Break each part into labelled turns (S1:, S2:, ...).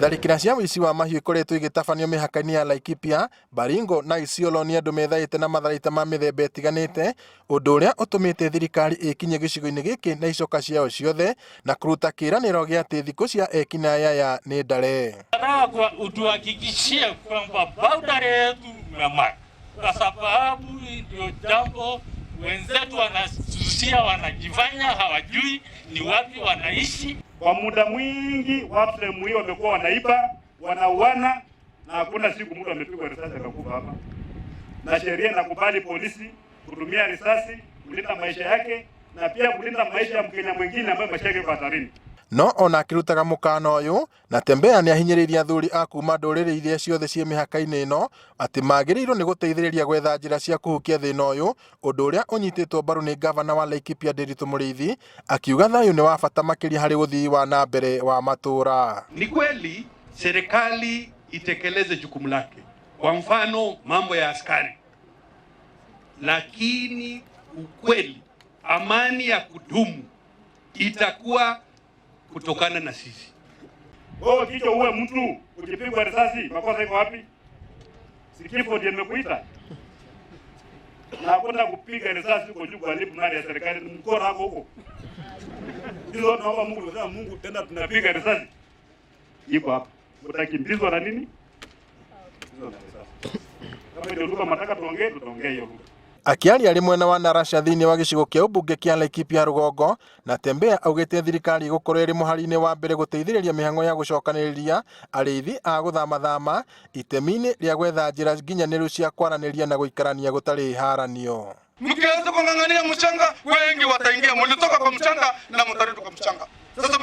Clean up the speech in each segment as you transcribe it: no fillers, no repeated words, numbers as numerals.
S1: Tharĩkĩra cia ũici wa mahiũ ikoretwo igĩtabanio mĩhaka-inĩ ya Laikipia, Baringo na Isiolo nĩ andũ methaĩte na matharaita ma mĩthemba ĩtiganĩte, ũndũ ũrĩa ũtũmĩte thirikari ĩkinye gĩcigo-inĩ gĩkĩ na icoka ciao ciothe na kũruta kĩĩranĩro gĩa atĩ thikũ cia ekinaya nĩ ndare.
S2: Nataka utuhakikishie kwamba boundary yetu imemaka, kwa sababu ndio jambo wenzetu wanasusia, wanajifanya hawajui ni wapi wanaishi.
S3: Kwa muda mwingi watu sehemu hiyo wamekuwa wanaiba, wanauana, na hakuna siku mtu amepigwa risasi akakufa hapa. Na sheria inakubali polisi kutumia risasi kulinda maisha yake na pia kulinda maisha ya Mkenya mwingine ambaye maisha yake yako hatarini.
S1: No ona akirutaga mukana uyu Natembeya ni ahinyĩrĩirie athuri a kuma ndũrĩrĩ iria ciothe ciĩ mĩhaka-inĩ ĩno atĩ magĩrĩirwo nĩ gũteithĩrĩria gwetha njĩra cia kũhukia thĩna ũyũ, ũndũ ũrĩa ũnyitĩtwo mbaru nĩ gavana wa Laikipia Nderitu Mũrĩithi, akiuga thayũ nĩ wa bata makĩria harĩ ũthii wa na mbere wa matũra.
S4: Ni kweli serikali itekeleze jukumu lake, kwa mfano mambo ya askari, lakini ukweli amani ya kudumu itakuwa kutokana na sisi.
S3: Wewe kicho uwe mtu ukipigwa risasi, makosa iko wapi? Si kifo ndiye nimekuita? Na hakuna kupiga risasi uko juu kwa lipu mali ya serikali, mkono wako huko. Hizo naomba Mungu, sasa Mungu tena tunapiga risasi. Iko hapa. Utakimbizwa na nini? Hizo na risasi. Kama ndio lugha mataka tuongee, tutaongea hiyo lugha.
S1: Akiaria arĩ mwena wa Narasha thĩinĩ wa gĩcigo kĩa ũmbunge kĩa Laikipia rũgongo, Natembeya augĩte thirikari gũkorwo ĩrĩ mũhari-inĩ wa mbere gũteithĩrĩria mĩhang'o ya gũcokanĩrĩria arĩithi a gũthamathama itemi-inĩ rĩa gwetha njĩra nginyanĩru cia kwaranĩria na gũikarania gũtarĩ haranio.
S5: Mkianza kung'ang'ania mchanga, wengi wataingia. Mlitoka kwa mchanga na mtarudi kwa mchanga. Sasa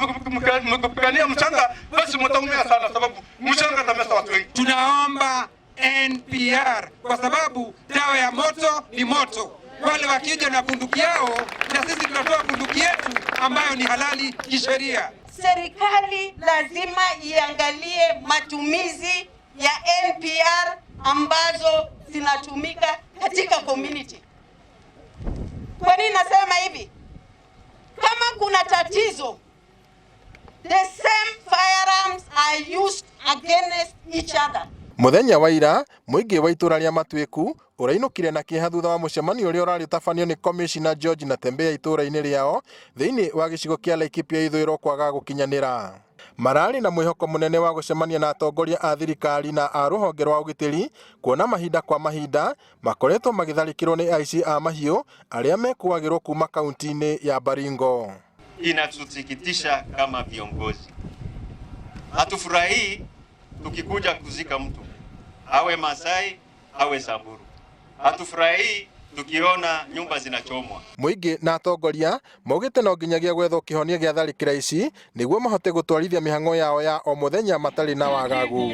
S5: mkipigania mchanga, basi mtaumia sana, sababu mchanga utamesa watu wengi.
S6: Tunaomba NPR kwa sababu dawa ya moto ni moto. Wale wakija na bunduki yao, na sisi tunatoa bunduki yetu ambayo ni halali kisheria.
S7: Serikali lazima iangalie matumizi ya NPR ambazo zinatumika katika community. Kwa nini nasema hivi? Kama kuna tatizo, the same firearms are used against each other.
S1: Muthenya wa ira, mũingĩ wa itũra rĩa Matuĩku ũrainũkire na kĩeha thutha wa mũcemanio ũrĩa ũrarĩ ũtabanio nĩ Commissioner George Natembeya itũra-inĩ rĩao thĩinĩ wa gĩcigo kĩa Laikipia ithũĩro kwaga gũkinyanĩra. Mararĩ na mwĩhoko mũnene wa gũcemania na atongoria a thirikari na a rũhonge rwa ũgitĩri, kuona mahinda kwa mahinda makoretwo magĩtharĩkĩrwo nĩ aici a mahiũ arĩa mekuagĩrwo kuma kaunti-inĩ ya Baringo.
S8: Inatusikitisha kama viongozi. Hatufurahii tukikuja kuzika mtu, awe Masai, awe Samburu. Hatufurahii tukiona nyumba zinachomwa. Mũingĩ na atongoria maugĩte no nginyagia gwethwo kĩhonia gĩa tharĩkĩra ici nĩguo mahote gũtwarithia mĩhang'o yao ya o mũthenya matarĩ na wagagu.